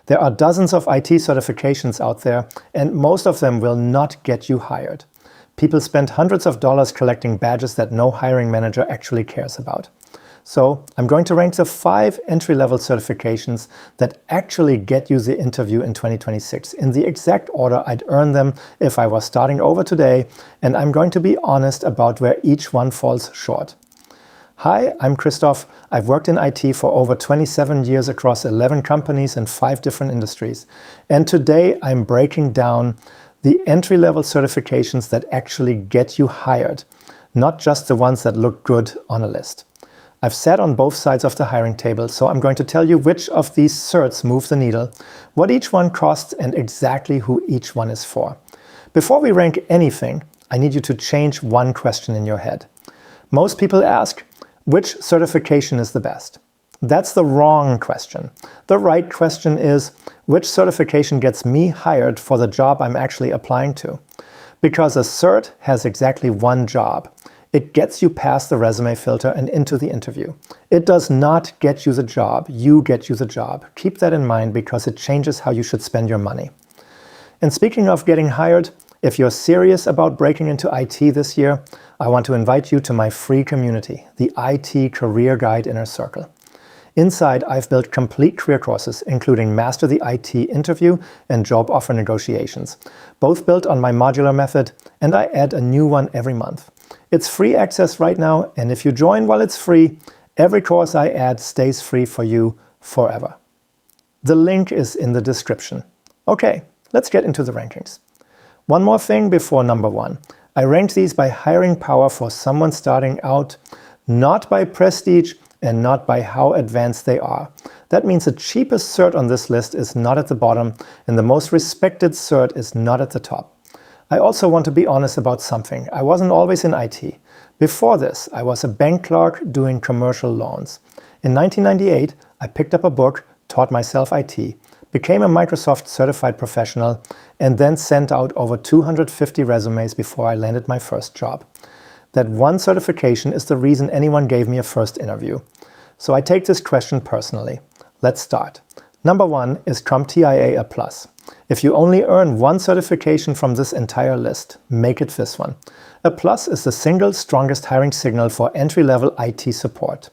There are dozens of IT certifications out there, and most of them will not get you hired. People spend hundreds of dollars collecting badges that no hiring manager actually cares about. So I'm going to rank the 5 entry-level certifications that actually get you the interview in 2026 in the exact order I'd earn them if I was starting over today, and I'm going to be honest about where each one falls short. Hi, I'm Christoph. I've worked in IT for over 27 years across 11 companies in 5 different industries. And today I'm breaking down the entry-level certifications that actually get you hired, not just the ones that look good on a list. I've sat on both sides of the hiring table, so I'm going to tell you which of these certs move the needle, what each one costs, and exactly who each one is for. Before we rank anything, I need you to change one question in your head. Most people ask, which certification is the best? That's the wrong question. The right question is, which certification gets me hired for the job I'm actually applying to? Because a cert has exactly one job. It gets you past the resume filter and into the interview. It does not get you the job, you get you the job. Keep that in mind because it changes how you should spend your money. And speaking of getting hired, if you're serious about breaking into IT this year, I want to invite you to my free community, the IT Career Guide Inner Circle. Inside, I've built complete career courses, including Master the IT Interview and Job Offer Negotiations, both built on my modular method, and I add a new one every month. It's free access right now, and if you join while it's free, every course I add stays free for you forever. The link is in the description. Okay, let's get into the rankings. One more thing before number 1. I ranked these by hiring power for someone starting out, not by prestige and not by how advanced they are. That means the cheapest cert on this list is not at the bottom, and the most respected cert is not at the top. I also want to be honest about something. I wasn't always in IT. Before this, I was a bank clerk doing commercial loans. In 1998, I picked up a book, taught myself IT, became a Microsoft certified professional, and then sent out over 250 resumes before I landed my first job. That one certification is the reason anyone gave me a first interview. So I take this question personally. Let's start. Number 1 is CompTIA A+. If you only earn one certification from this entire list, make it this one. A+ is the single strongest hiring signal for entry-level IT support.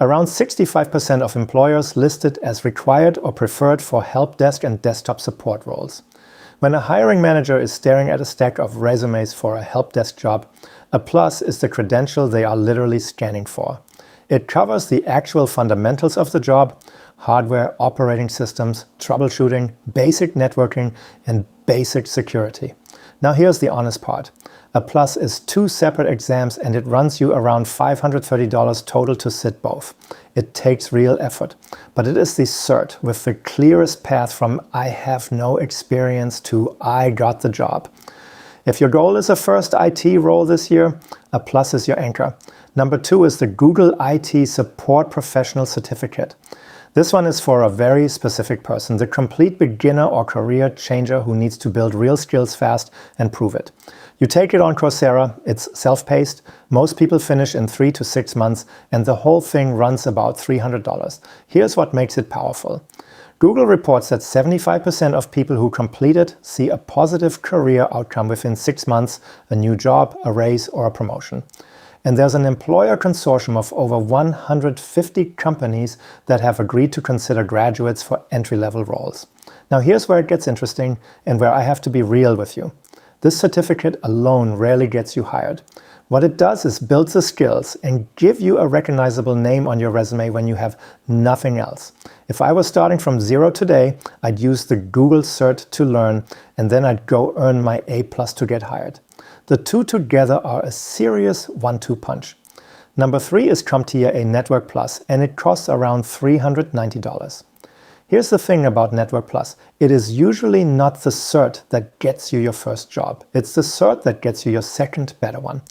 Around 65% of employers list it as required or preferred for help desk and desktop support roles. When a hiring manager is staring at a stack of resumes for a help desk job, A+ is the credential they are literally scanning for. It covers the actual fundamentals of the job: hardware, operating systems, troubleshooting, basic networking, and basic security. Now here's the honest part. A+ is 2 separate exams and it runs you around $530 total to sit both. It takes real effort, but it is the cert with the clearest path from I have no experience to I got the job. If your goal is a first IT role this year, A+ is your anchor. Number 2 is the Google IT Support Professional Certificate. This one is for a very specific person, the complete beginner or career changer who needs to build real skills fast and prove it. You take it on Coursera, it's self-paced, most people finish in 3 to 6 months, and the whole thing runs about $300. Here's what makes it powerful. Google reports that 75% of people who complete it see a positive career outcome within 6 months, a new job, a raise, or a promotion. And there's an employer consortium of over 150 companies that have agreed to consider graduates for entry-level roles. Now here's where it gets interesting and where I have to be real with you. This certificate alone rarely gets you hired. What it does is build the skills and give you a recognizable name on your resume when you have nothing else. If I was starting from zero today, I'd use the Google Cert to learn, and then I'd go earn my A+ to get hired. The two together are a serious 1-2 punch. Number 3 is CompTIA A Network Plus, and it costs around $390. Here's the thing about Network Plus. It is usually not the cert that gets you your first job. It's the cert that gets you your second better one.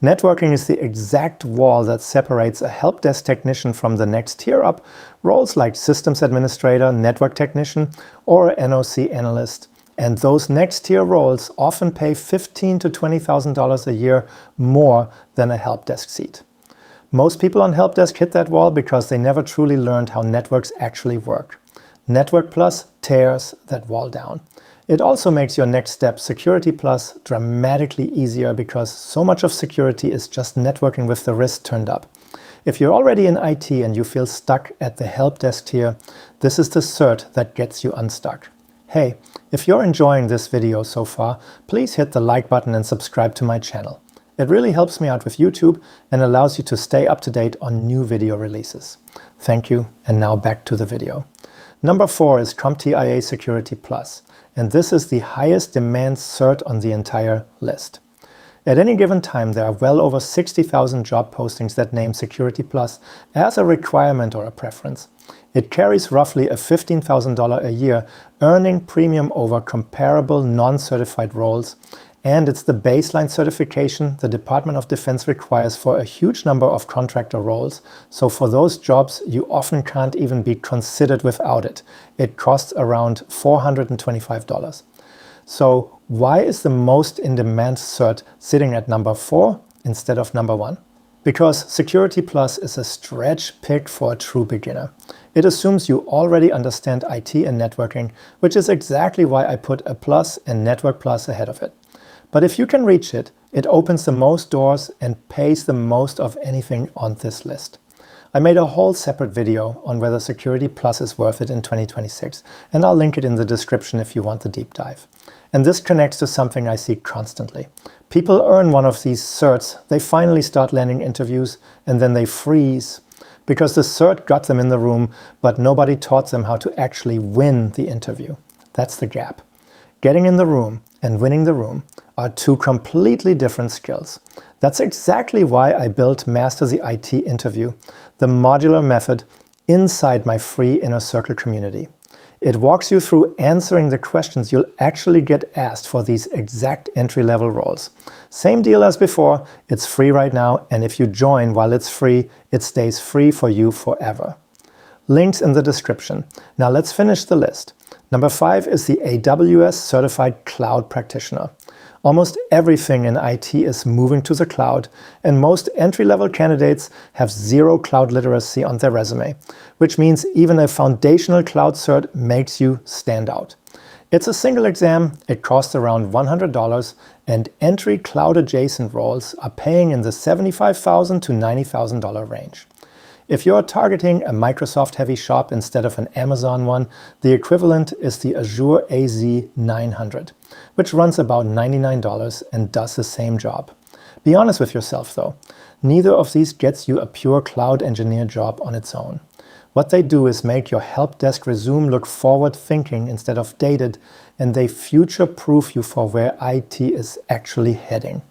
Networking is the exact wall that separates a help desk technician from the next tier up, roles like systems administrator, network technician, or NOC analyst. And those next tier roles often pay $15,000 to $20,000 a year more than a help desk seat. Most people on help desk hit that wall because they never truly learned how networks actually work. Network Plus tears that wall down. It also makes your next step, Security Plus, dramatically easier because so much of security is just networking with the wrist turned up. If you're already in IT and you feel stuck at the help desk tier, this is the cert that gets you unstuck. Hey, if you're enjoying this video so far, please hit the like button and subscribe to my channel. It really helps me out with YouTube and allows you to stay up to date on new video releases. Thank you, and now back to the video. Number 4 is CompTIA Security Plus, and this is the highest demand cert on the entire list. At any given time, there are well over 60,000 job postings that name Security Plus as a requirement or a preference. It carries roughly a $15,000 a year earning premium over comparable non-certified roles, and it's the baseline certification the Department of Defense requires for a huge number of contractor roles, so for those jobs you often can't even be considered without it. It costs around $425. So why is the most in-demand cert sitting at number 4 instead of number 1? Because Security Plus is a stretch pick for a true beginner. It assumes you already understand IT and networking, which is exactly why I put a plus and Network Plus ahead of it. But if you can reach it, it opens the most doors and pays the most of anything on this list. I made a whole separate video on whether Security Plus is worth it in 2026, and I'll link it in the description if you want the deep dive. And this connects to something I see constantly. People earn one of these certs, they finally start landing interviews, and then they freeze. Because the cert got them in the room, but nobody taught them how to actually win the interview. That's the gap. Getting in the room and winning the room are two completely different skills. That's exactly why I built Master the IT Interview, the modular method, inside my free Inner Circle community. It walks you through answering the questions you'll actually get asked for these exact entry-level roles. Same deal as before, it's free right now, and if you join while it's free, it stays free for you forever. Links in the description. Now let's finish the list. Number 5 is the AWS Certified Cloud Practitioner. Almost everything in IT is moving to the cloud, and most entry-level candidates have zero cloud literacy on their resume, which means even a foundational cloud cert makes you stand out. It's a single exam, it costs around $100, and entry cloud-adjacent roles are paying in the $75,000 to $90,000 range. If you're targeting a Microsoft-heavy shop instead of an Amazon one, the equivalent is the Azure AZ 900, which runs about $99 and does the same job. Be honest with yourself though, neither of these gets you a pure cloud engineer job on its own. What they do is make your help desk resume look forward-thinking instead of dated, and they future-proof you for where IT is actually heading.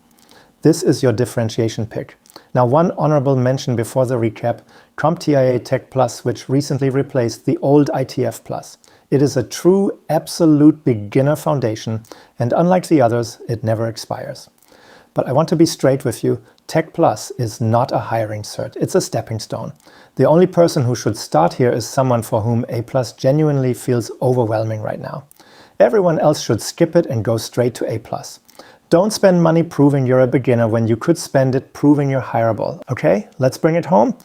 This is your differentiation pick. Now, one honorable mention before the recap, CompTIA Tech Plus, which recently replaced the old ITF Plus. It is a true, absolute beginner foundation, and unlike the others, it never expires. But I want to be straight with you, Tech Plus is not a hiring cert, it's a stepping stone. The only person who should start here is someone for whom A Plus genuinely feels overwhelming right now. Everyone else should skip it and go straight to A Plus. Don't spend money proving you're a beginner when you could spend it proving you're hireable. Okay, let's bring it home.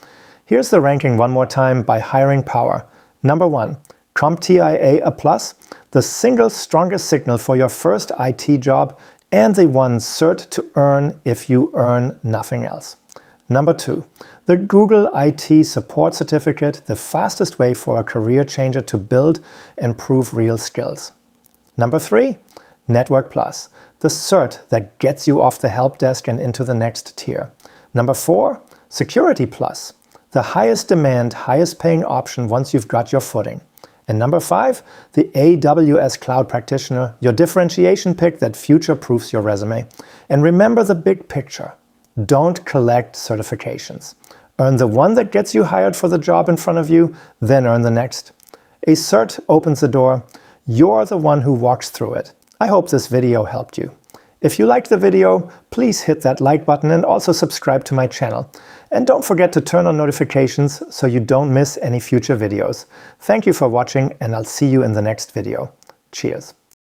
Here's the ranking one more time by hiring power. Number 1, CompTIA A+, the single strongest signal for your first IT job and the one cert to earn if you earn nothing else. Number 2, the Google IT Support Certificate, the fastest way for a career changer to build and prove real skills. Number 3, Network Plus, the cert that gets you off the help desk and into the next tier. Number 4, Security Plus, the highest demand, highest paying option once you've got your footing. And number 5, the AWS Cloud Practitioner, your differentiation pick that future-proofs your resume. And remember the big picture. Don't collect certifications. Earn the one that gets you hired for the job in front of you, then earn the next. A cert opens the door. You're the one who walks through it. I hope this video helped you. If you liked the video, please hit that like button and also subscribe to my channel. And don't forget to turn on notifications so you don't miss any future videos. Thank you for watching, and I'll see you in the next video. Cheers.